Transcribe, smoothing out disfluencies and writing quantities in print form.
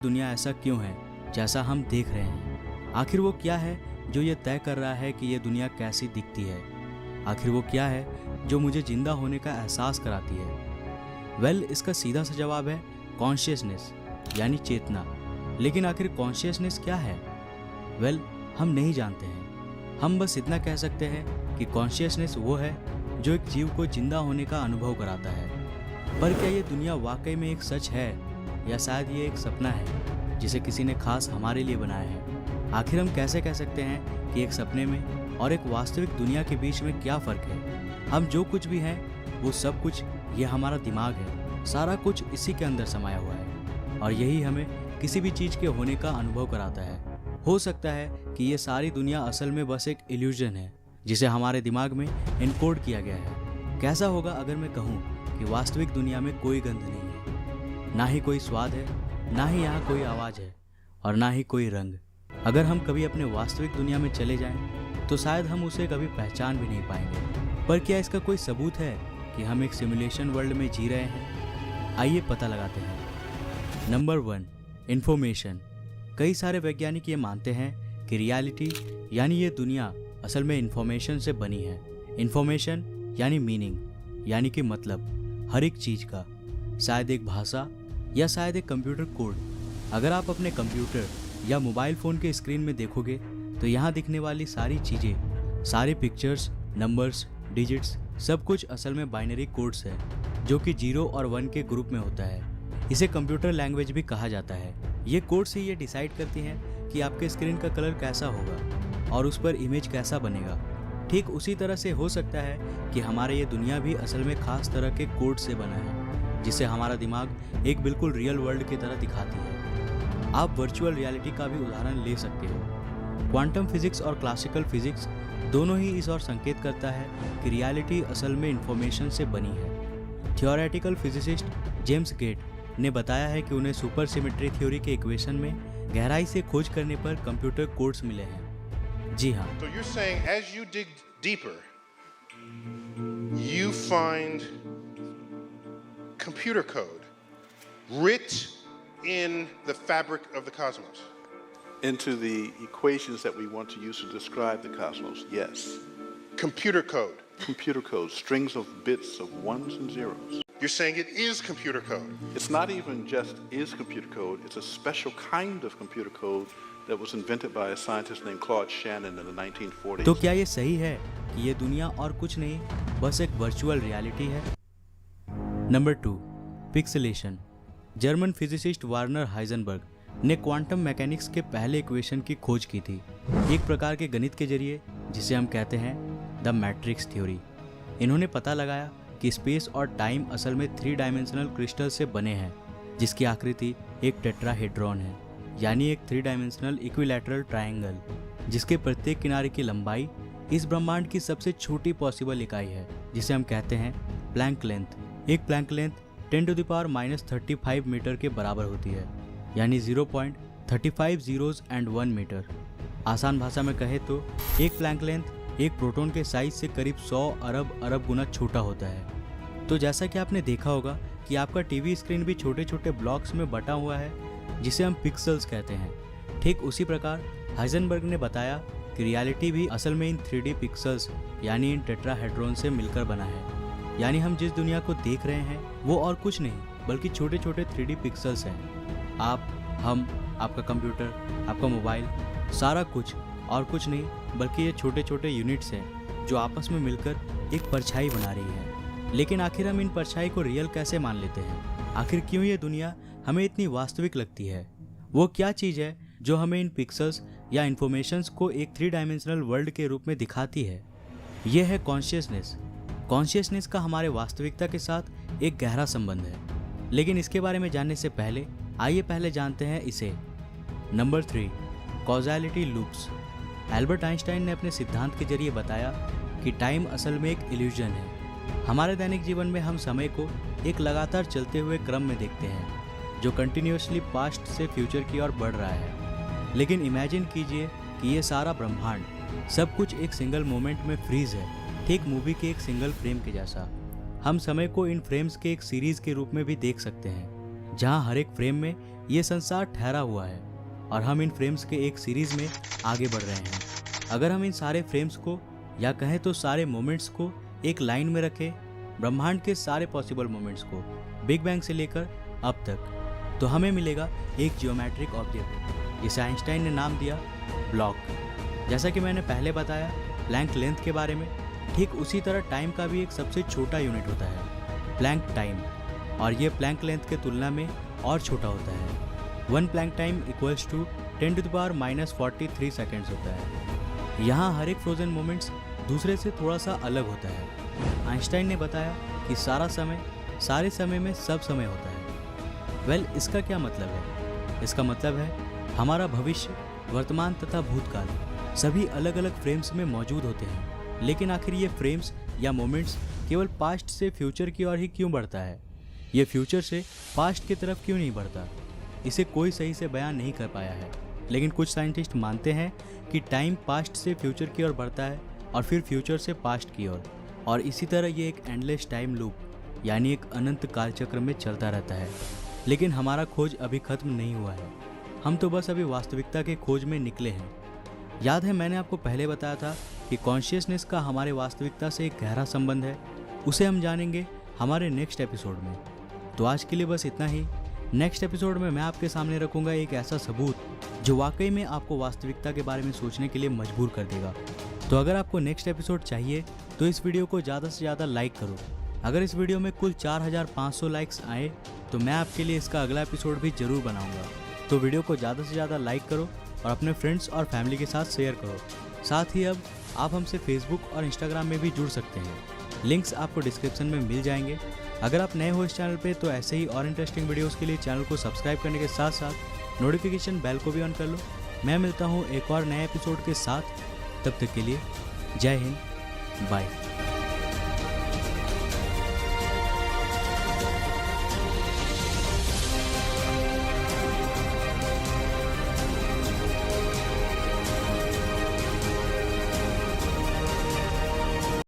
दुनिया ऐसा क्यों है जैसा हम देख रहे हैं? आखिर वो क्या है जो ये तय कर रहा है कि ये दुनिया कैसी दिखती है? आखिर वो क्या है जो मुझे जिंदा होने का एहसास कराती है? इसका सीधा सा जवाब है कॉन्शियसनेस, यानी चेतना। लेकिन आखिर कॉन्शियसनेस क्या है? हम नहीं जानते हैं। हम बस इतना कह सकते हैं कि कॉन्शियसनेस वो है जो एक जीव को जिंदा होने का अनुभव कराता है। पर क्या ये दुनिया वाकई में एक सच है, या शायद ये एक सपना है जिसे किसी ने खास हमारे लिए बनाया है? आखिर हम कैसे कह सकते हैं कि एक सपने में और एक वास्तविक दुनिया के बीच में क्या फ़र्क है? हम जो कुछ भी हैं वो सब कुछ ये हमारा दिमाग है। सारा कुछ इसी के अंदर समाया हुआ है और यही हमें किसी भी चीज़ के होने का अनुभव कराता है। हो सकता है कि ये सारी दुनिया असल में बस एक इल्यूजन है जिसे हमारे दिमाग में इनकोड किया गया है। कैसा होगा अगर मैं कहूँ कि वास्तविक दुनिया में कोई गंध नहीं है, ना ही कोई स्वाद है, ना ही यहाँ कोई आवाज़ है और ना ही कोई रंग। अगर हम कभी अपने वास्तविक दुनिया में चले जाएं, तो शायद हम उसे कभी पहचान भी नहीं पाएंगे। पर क्या इसका कोई सबूत है कि हम एक सिमुलेशन वर्ल्ड में जी रहे हैं? आइए पता लगाते हैं। Number 1, information. कई सारे वैज्ञानिक ये मानते हैं कि रियलिटी यानी ये दुनिया असल में इंफॉर्मेशन से बनी है। इंफॉर्मेशन यानी मीनिंग, यानी कि मतलब हर एक चीज़ का, शायद एक भाषा या शायद एक कंप्यूटर कोड। अगर आप अपने कंप्यूटर या मोबाइल फ़ोन के स्क्रीन में देखोगे तो यहाँ दिखने वाली सारी चीज़ें, सारे पिक्चर्स, नंबर्स, डिजिट्स, सब कुछ असल में बाइनरी कोड्स है जो कि 0 और 1 के ग्रुप में होता है। इसे कंप्यूटर लैंग्वेज भी कहा जाता है। ये कोड्स ही ये डिसाइड करती हैं कि आपके स्क्रीन का कलर कैसा होगा और उस पर इमेज कैसा बनेगा। ठीक उसी तरह से हो सकता है कि हमारे ये दुनिया भी असल में खास तरह के कोड से बना है जिसे हमारा दिमाग एक बिल्कुल रियल वर्ल्ड की तरह दिखाती है। आप वर्चुअल रियलिटी का भी उदाहरण ले सकते हो। क्वांटम फिजिक्स और क्लासिकल फिजिक्स दोनों ही इस ओर संकेत करता है कि रियलिटी असल में इंफॉर्मेशन से बनी है। थियोरेटिकल फिजिसिस्ट जेम्स गेट ने बताया है कि उन्हें सुपर सिमेट्री थ्योरी के इक्वेशन में गहराई से खोज करने पर कंप्यूटर कोड्स मिले हैं। जी हाँ। So you're saying as you dig deeper, you find computer code writ in the fabric of the cosmos. Into the equations that we want to use to describe the cosmos, yes. Computer code. Computer code, strings of bits of ones and zeros. You're saying it is computer code. It's not even just is computer code, it's a special kind of computer code that was invented by a scientist named Claude Shannon in the 1940s. तो क्या ये सही है कि ये दुनिया और कुछ नहीं, बस एक वर्चुअल रियलिटी है? Number 2, pixelation. German physicist Warner Heisenberg ने क्वांटम मैकेनिक्स के पहले इक्वेशन की खोज की थी, एक प्रकार के गणित के जरिए जिसे हम कहते हैं द मैट्रिक्स थ्योरी। इन्होंने पता लगाया कि स्पेस और टाइम असल में 3 डायमेंशनल क्रिस्टल से बने हैं जिसकी आकृति एक टेट्राहेड्रॉन है, यानी एक 3 डायमेंशनल इक्विलैटरल ट्रायंगल, जिसके प्रत्येक किनारे की लंबाई इस ब्रह्मांड की सबसे छोटी पॉसिबल इकाई है जिसे हम कहते हैं प्लैंक लेंथ। एक प्लैंक लेंथ 10⁻³ मीटर के बराबर होती है, यानी 0.35 zeros and 1 मीटर। आसान भाषा में कहे तो एक प्लैंक लेंथ एक प्रोटॉन के साइज से करीब 100 अरब गुना छोटा होता है। तो जैसा कि आपने देखा होगा कि आपका टीवी स्क्रीन भी छोटे छोटे ब्लॉक्स में बटा हुआ है जिसे हम पिक्सेल्स कहते हैं। ठीक उसी प्रकार हाइजेनबर्ग ने बताया कि रियलिटी भी असल में इन 3D पिक्सेल्स यानी इन टेट्राहेड्रॉन से मिलकर बना है। यानी हम जिस दुनिया को देख रहे हैं वो और कुछ नहीं बल्कि छोटे छोटे 3D पिक्सेल्स हैं। आप, हम, आपका कंप्यूटर, आपका मोबाइल, सारा कुछ और कुछ नहीं बल्कि ये छोटे छोटे यूनिट्स हैं जो आपस में मिलकर एक परछाई बना रही है। लेकिन आखिर हम इन परछाई को रियल कैसे मान लेते हैं? आखिर क्यों ये दुनिया हमें इतनी वास्तविक लगती है? वो क्या चीज़ है जो हमें इन पिक्सेल्स या इन्फॉर्मेशंस को एक 3 डायमेंशनल वर्ल्ड के रूप में दिखाती है? ये है कॉन्शियसनेस। कॉन्शियसनेस का हमारे वास्तविकता के साथ एक गहरा संबंध है। लेकिन इसके बारे में जानने से पहले आइए पहले जानते हैं इसे। Number 3, causality loops. Albert Einstein ने अपने सिद्धांत के जरिए बताया कि टाइम असल में एक इल्यूजन है। हमारे दैनिक जीवन में हम समय को एक लगातार चलते हुए क्रम में देखते हैं जो कंटिन्यूअसली पास्ट से फ्यूचर की ओर बढ़ रहा है। लेकिन इमेजिन कीजिए कि ये सारा ब्रह्मांड, सब कुछ एक सिंगल मोमेंट में फ्रीज है, ठीक मूवी के एक सिंगल फ्रेम के जैसा। हम समय को इन फ्रेम्स के एक सीरीज के रूप में भी देख सकते हैं। जहां हर एक फ्रेम में ये संसार ठहरा हुआ है और हम इन फ्रेम्स के एक सीरीज में आगे बढ़ रहे हैं। अगर हम इन सारे फ्रेम्स को या कहें तो सारे मोमेंट्स को एक लाइन में रखें, ब्रह्मांड के सारे पॉसिबल मोमेंट्स को बिग बैंग से लेकर अब तक, तो हमें मिलेगा एक जियोमेट्रिक ऑब्जेक्ट जिसे आइंस्टाइन ने नाम दिया ब्लॉक। जैसा कि मैंने पहले बताया प्लैंक लेंथ के बारे में, ठीक उसी तरह टाइम का भी एक सबसे छोटा यूनिट होता है प्लैंक टाइम, और ये प्लैंक लेंथ के तुलना में और छोटा होता है। 1 Planck time equals to 10⁻⁻43 seconds होता है। यहाँ हर एक फ्रोजन मोमेंट्स दूसरे से थोड़ा सा अलग होता है। आइंस्टाइन ने बताया कि सारा समय सारे समय में सब समय होता है। वेल, इसका क्या मतलब है? इसका मतलब है हमारा भविष्य, वर्तमान तथा भूतकाल सभी अलग अलग फ्रेम्स में मौजूद होते हैं, लेकिन आखिर ये फ्रेम्स या मोमेंट्स केवल पास्ट से फ्यूचर की ओर ही क्यों बढ़ता है? ये फ्यूचर से पास्ट की तरफ क्यों नहीं बढ़ता? इसे कोई सही से बयान नहीं कर पाया है, लेकिन कुछ साइंटिस्ट मानते हैं कि टाइम पास्ट से फ्यूचर की ओर बढ़ता है और फिर फ्यूचर से पास्ट की ओर, और इसी तरह ये एक एंडलेस टाइम लूप यानी एक अनंत कालचक्र में चलता रहता है। लेकिन हमारा खोज अभी खत्म नहीं हुआ है, हम तो बस अभी वास्तविकता के खोज में निकले हैं। याद है मैंने आपको पहले बताया था कि कॉन्शियसनेस का हमारे वास्तविकता से एक गहरा संबंध है। उसे हम जानेंगे हमारे नेक्स्ट एपिसोड में। तो आज के लिए बस इतना ही। नेक्स्ट एपिसोड में मैं आपके सामने रखूंगा एक ऐसा सबूत जो वाकई में आपको वास्तविकता के बारे में सोचने के लिए मजबूर कर देगा। तो अगर आपको नेक्स्ट एपिसोड चाहिए तो इस वीडियो को ज़्यादा से ज़्यादा लाइक करो। अगर इस वीडियो में कुल 4500 लाइक्स आए तो मैं आपके लिए इसका अगला एपिसोड भी जरूर बनाऊंगा। तो वीडियो को ज़्यादा से ज़्यादा लाइक करो और अपने फ्रेंड्स और फैमिली के साथ शेयर करो। साथ ही अब आप हमसे फेसबुक और इंस्टाग्राम में भी जुड़ सकते हैं, लिंक्स आपको डिस्क्रिप्शन में मिल जाएंगे। अगर आप नए हो इस चैनल पे तो ऐसे ही और इंटरेस्टिंग वीडियोस के लिए चैनल को सब्सक्राइब करने के साथ साथ नोटिफिकेशन बेल को भी ऑन कर लो। मैं मिलता हूँ एक और नए एपिसोड के साथ, तब तक के लिए जय हिंद, बाय।